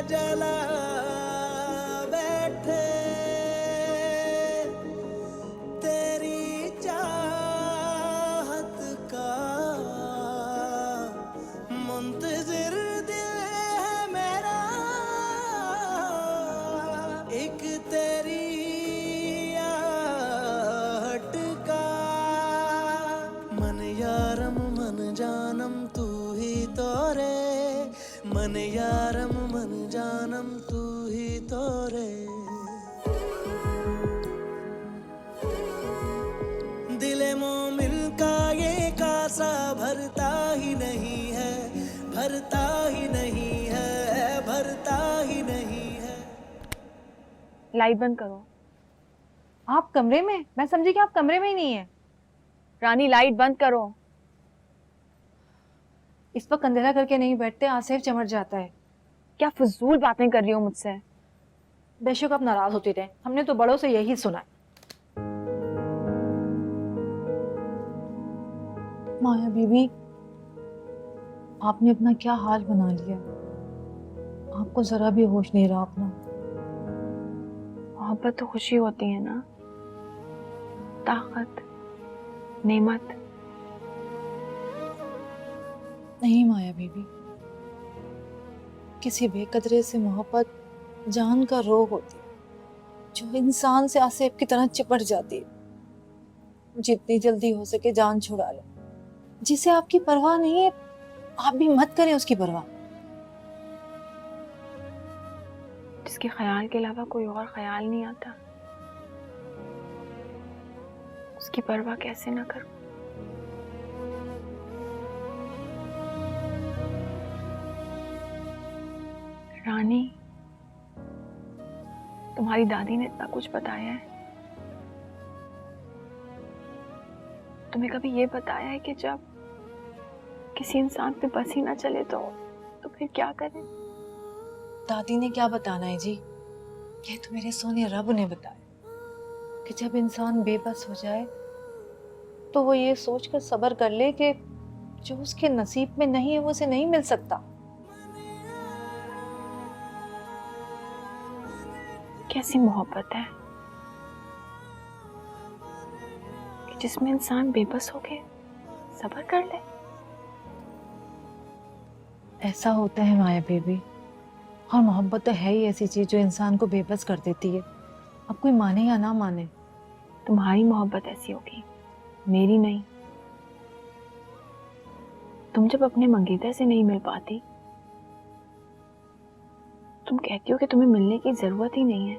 जला बैठे, तेरी चाहत का मुंतजिर दिल है मेरा, एक तेरी आहट का। मन यारम मन जानम तू ही तो रे, मन यारम मन जानम तू ही तो रे। दिले मोमिन का ये कासा भरता ही नहीं है, भरता ही नहीं है, भरता ही नहीं है। लाइट बंद करो। आप कमरे में? मैं समझी कि आप कमरे में ही नहीं है। रानी लाइट बंद करो। इस वक्त अंधेरा करके नहीं बैठते, आसिफ चमट जाता है। क्या फजूल बातें कर रही हो मुझसे? बेशक आप नाराज होती रहे, हमने तो बड़ों से यही सुना है। माया बीबी, आपने अपना क्या हाल बना लिया, आपको जरा भी होश नहीं रहा अपना। मोहब्बत तो खुशी होती है ना, ताकत, नेमत। नहीं माया बीबी, किसी बेकदरे से मोहब्बत जान का रोग होती है, जो इंसान से आसिफ की तरह चिपट जाती है। जितनी जल्दी हो सके जान छुड़ा ले। जिसे आपकी परवाह नहीं है, आप भी मत करें उसकी परवाह। जिसके ख्याल के अलावा कोई और ख्याल नहीं आता, उसकी परवाह कैसे ना करूं? रानी, तुम्हारी दादी ने इतना कुछ बताया है, तुम्हें कभी ये बताया है कि जब किसी इंसान पे बस ही ना चले तो फिर क्या करें? दादी ने क्या बताना है जी, ये तो मेरे सोने रब ने बताया कि जब इंसान बेबस हो जाए तो वो ये सोचकर सब्र कर ले कि जो उसके नसीब में नहीं है वो उसे नहीं मिल सकता। कैसी मोहब्बत है कि जिसमें इंसान बेबस हो के सब्र कर ले? ऐसा होता है माया बेबी, और मोहब्बत तो है ही ऐसी चीज जो इंसान को बेबस कर देती है। अब कोई माने या ना माने। तुम्हारी मोहब्बत ऐसी होगी, मेरी नहीं। तुम जब अपने मंगेतर से नहीं मिल पाती, तुम कहती हो कि तुम्हें मिलने की जरूरत ही नहीं है।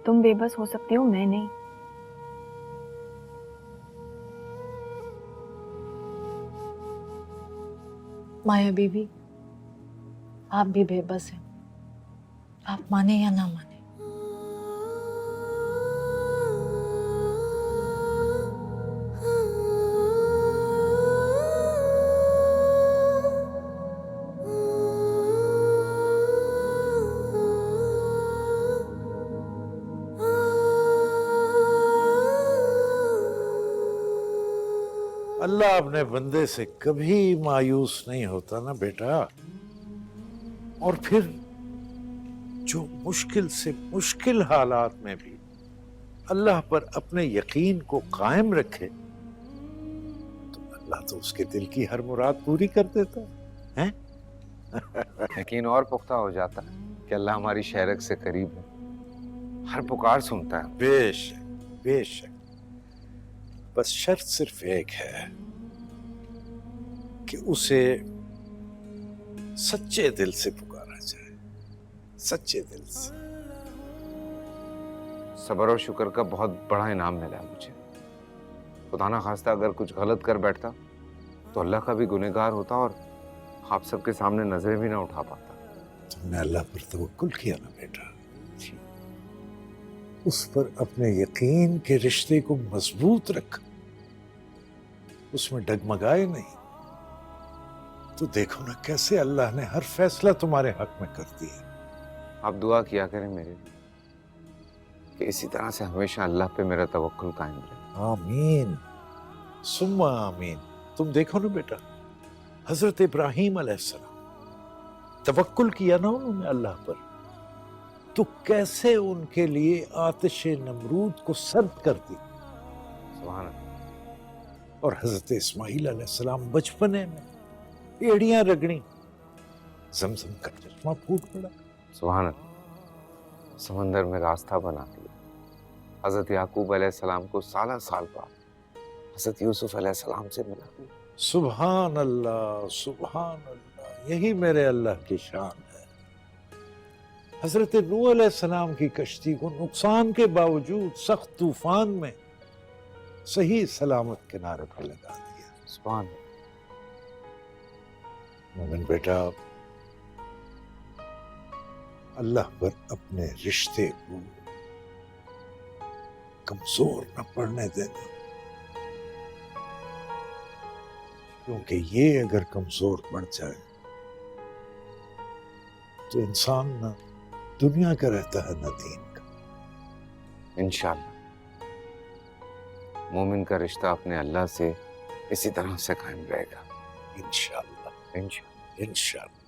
तुम बेबस हो सकती हो, मैं नहीं। माया बीबी, आप भी बेबस हैं, आप माने या ना माने। अल्लाह अपने बंदे से कभी मायूस नहीं होता ना बेटा। और फिर जो मुश्किल से मुश्किल हालात में भी अल्लाह पर अपने यकीन को कायम रखे तो अल्लाह तो उसके दिल की हर मुराद पूरी कर देता है। यकीन और पुख्ता हो जाता है कि अल्लाह हमारी शहरक से करीब है, हर पुकार सुनता है। बेशक बेशक, बस शर्त सिर्फ एक है कि उसे सच्चे दिल से पुकारा जाए, सच्चे दिल से। सब्र और शुक्र का बहुत बड़ा इनाम मिला है मुझे। खुदा ना खास्ता अगर कुछ गलत कर बैठता तो अल्लाह का भी गुनहगार होता और आप सबके सामने नजरें भी ना उठा पाता। तुमने अल्लाह पर तवक्कुल किया ना बेटा, उस पर अपने यकीन के रिश्ते को मजबूत रखा, उसमें डगमगाए नहीं, तो देखो ना कैसे अल्लाह ने हर फैसला तुम्हारे हक में कर दिया। आप दुआ किया करें मेरे लिए कि इसी तरह से हमेशा अल्लाह पे मेरा तवक्कुल कायम रहे। आमीन सुम्मा आमीन। तुम देखो ना बेटा, हजरत इब्राहीम अलैहिस्सलाम तवक्कुल किया ना उन्होंने अल्लाह पर, तो कैसे उनके लिए आतिश नमरूद को सर्द कर दी। सुभान अल्लाह। और हजरत इस्माइल अलैहिस्सलाम बचपने में एड़ियां रगड़ी, जमजम का चश्मा फूट पड़ा। सुभान अल्लाह। समंदर में रास्ता बना दिया। हजरत याकूब अलैहिस्सलाम को साल बाद हजरत यूसुफ अलैहिस्सलाम से मिला दिया। सुभान अल्लाह, सुभान अल्लाह, यही मेरे अल्लाह की शान है। हजरत नूह अलैहिस्सलाम की कश्ती को नुकसान के बावजूद सख्त तूफान में सही सलामत किनारे पर लगा दिया। सुभान मोमिन बेटा, अल्लाह पर अपने रिश्ते को कमजोर न पड़ने देना, क्योंकि ये अगर कमजोर पड़ जाए तो इंसान न दुनिया का रहता है न दीन का। इंशाअल्लाह मोमिन का रिश्ता अपने अल्लाह से इसी तरह से कायम रहेगा। इंशाअल्लाह, इंशाअल्लाह। इंशाअल्लाह।